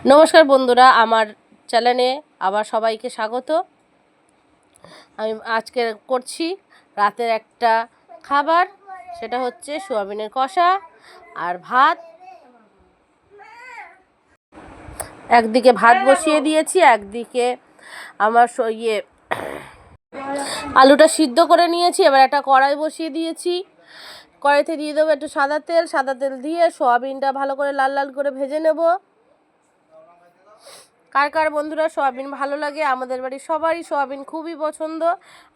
নমস্কার বন্ধুরা, আমার চ্যানেলে আবার সবাইকে স্বাগত। আমি আজকে করছি রাতের একটা খাবার, সেটা হচ্ছে সোয়াবিনের কষা আর ভাত। একদিকে ভাত বসিয়ে দিয়েছি, একদিকে আমার আলুটা সিদ্ধ করে নিয়েছি। এবার একটা কড়াই বসিয়ে দিয়েছি। কড়াইতে দিয়ে দেবো একটু সাদা তেল দিয়ে সোয়াবিনটা ভালো করে লাল লাল করে ভেজে নেব। কার কার বন্ধুরা সোয়াবিন ভালো লাগে? আমাদের বাড়ির সবারই সোয়াবিন খুবই পছন্দ,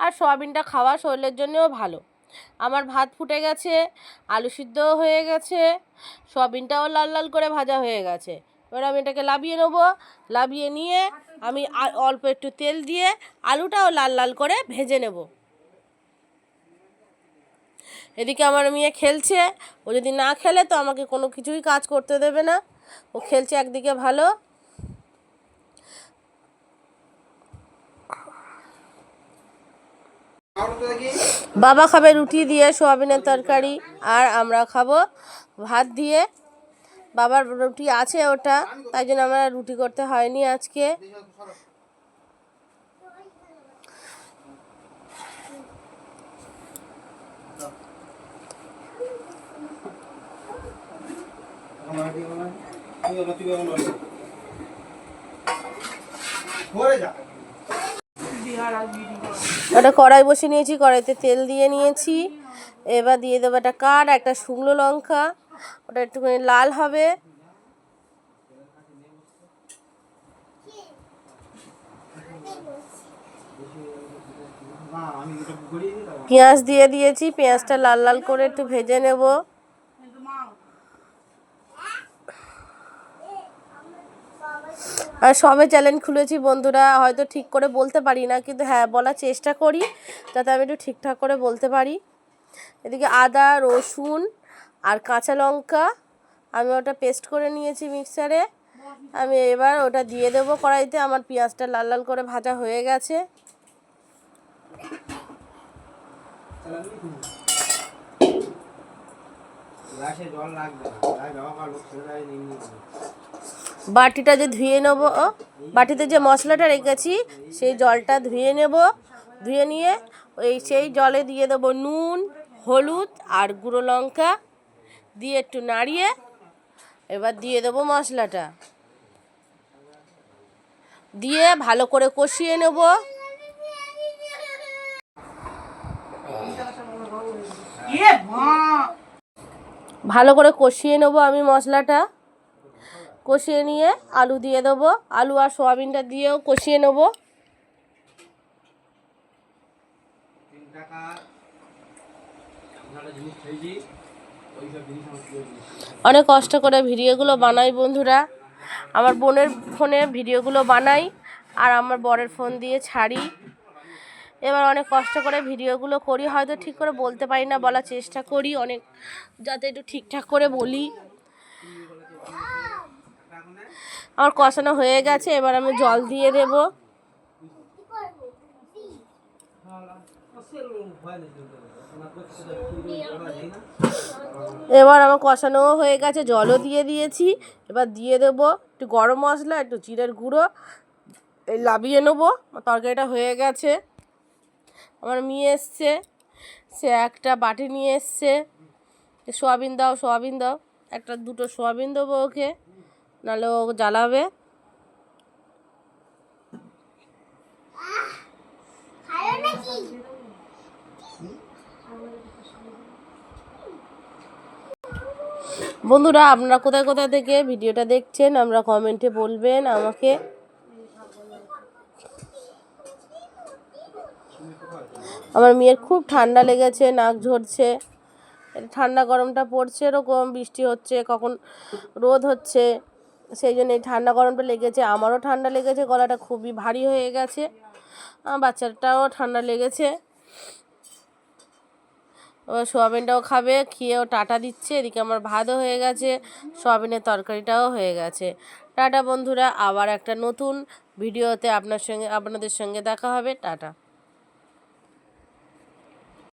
আর সোয়াবিনটা খাওয়া শরীরের জন্যও ভালো। আমার ভাত ফুটে গেছে, আলু সিদ্ধও হয়ে গেছে, সোয়াবিনটাও লাল লাল করে ভাজা হয়ে গেছে। এবার আমি এটাকে লাবিয়ে নেব। লাবিয়ে নিয়ে আমি অল্প একটু তেল দিয়ে আলুটাও লাল লাল করে ভেজে নেব। এদিকে আমার মেয়ে খেলছে। ও যদি না খেলে তো আমাকে কোনো কিছুই কাজ করতে দেবে না। ও খেলছে একদিকে ভালো। বাবা খাবে রুটি দিয়ে সোয়াবিনের তরকারি, আর আমরা খাবো ভাত দিয়ে। বাবার রুটি আছে ওটা, তাই জন্য আমরা রুটি করতে হয়নি আজকে। একটা কড়াই বসিয়ে নিয়েছি, কড়াইতে তেল দিয়ে নিয়েছি। এবার দিয়ে দেবো একটা শুকনো লঙ্কা, ওটা একটুখানি লাল হবে। পেঁয়াজ দিয়ে দিয়েছি, পেঁয়াজটা লাল লাল করে একটু ভেজে নেব। আর সবে চ্যানেল খুলেছি বন্ধুরা, হয়তো ঠিক করে বলতে পারি না, কিন্তু হ্যাঁ বলার চেষ্টা করি যাতে আমি একটু ঠিকঠাক করে বলতে পারি। এদিকে আদা, রসুন আর কাঁচা লঙ্কা আমি ওটা পেস্ট করে নিয়েছি মিক্সারে। আমি এবার ওটা দিয়ে দেবো কড়াইতে। আমার পেঁয়াজটা লাল লাল করে ভাজা হয়ে গেছে। বাটিটা যে ধুয়ে নেবো, বাটিতে যে মশলাটা রেখেছি সেই জলটা ধুয়ে নেব। ধুয়ে নিয়ে সেই জলে দিয়ে দেবো নুন, হলুদ আর গুঁড়ো লঙ্কা দিয়ে একটু নাড়িয়ে এবার দিয়ে দেবো মশলাটা, দিয়ে ভালো করে কষিয়ে নেব। ভালো করে কষিয়ে নেব আমি মশলাটা। কষিয়ে নিয়ে আলু দিয়ে দেবো, আলু আর সোয়াবিনটা দিয়েও কষিয়ে নেব। অনেক কষ্ট করে ভিডিওগুলো বানাই বন্ধুরা। আমার বোনের ফোনে ভিডিওগুলো বানাই আর আমার বরের ফোন দিয়ে ছাড়ি। এবার অনেক কষ্ট করে ভিডিওগুলো করি, হয়তো ঠিক করে বলতে পারি না, বলার চেষ্টা করি অনেক, যাতে একটু ঠিকঠাক করে বলি। আমার কষানো হয়ে গেছে, এবার আমি জল দিয়ে দেব। এবার আমার কষানোও হয়ে গেছে, জলও দিয়ে দিয়েছি। এবার দিয়ে দেবো একটু গরম মশলা, একটু জিরের গুঁড়ো, লাবিয়ে নেবো। তরকারিটা হয়ে গেছে। আমার মেয়ে এসছে, সে একটা বাটি নিয়ে এসছে, সোয়াবিন দাও সোয়াবিন দাও, একটা দুটো সোয়াবিন দেবো ওকে, নাহলে ও জ্বালাবে। বন্ধুরা, আপনারা কোথায় কোথায় থেকে ভিডিওটা দেখছেন আমরা কমেন্টে বলবেন আমাকে। আমার মেয়ের খুব ঠান্ডা লেগেছে, নাক ঝরছে। ঠান্ডা গরমটা পড়ছে, এরকম বৃষ্টি হচ্ছে, কখন রোদ হচ্ছে, সেই জন্য এই ঠান্ডা গরমটা লেগেছে। আমারও ঠান্ডা লেগেছে, গলাটা খুবই ভারী হয়ে গেছে। বাচ্চাটাও ঠান্ডা লেগেছে। এবার সোয়াবিনটাও খাবে, খেয়েও টাটা দিচ্ছে। এদিকে আমার ভাতও হয়ে গেছে, সোয়াবিনের তরকারিটাও হয়ে গেছে। টাটা বন্ধুরা, আবার একটা নতুন ভিডিওতে আপনাদের সঙ্গে দেখা হবে। টাটা।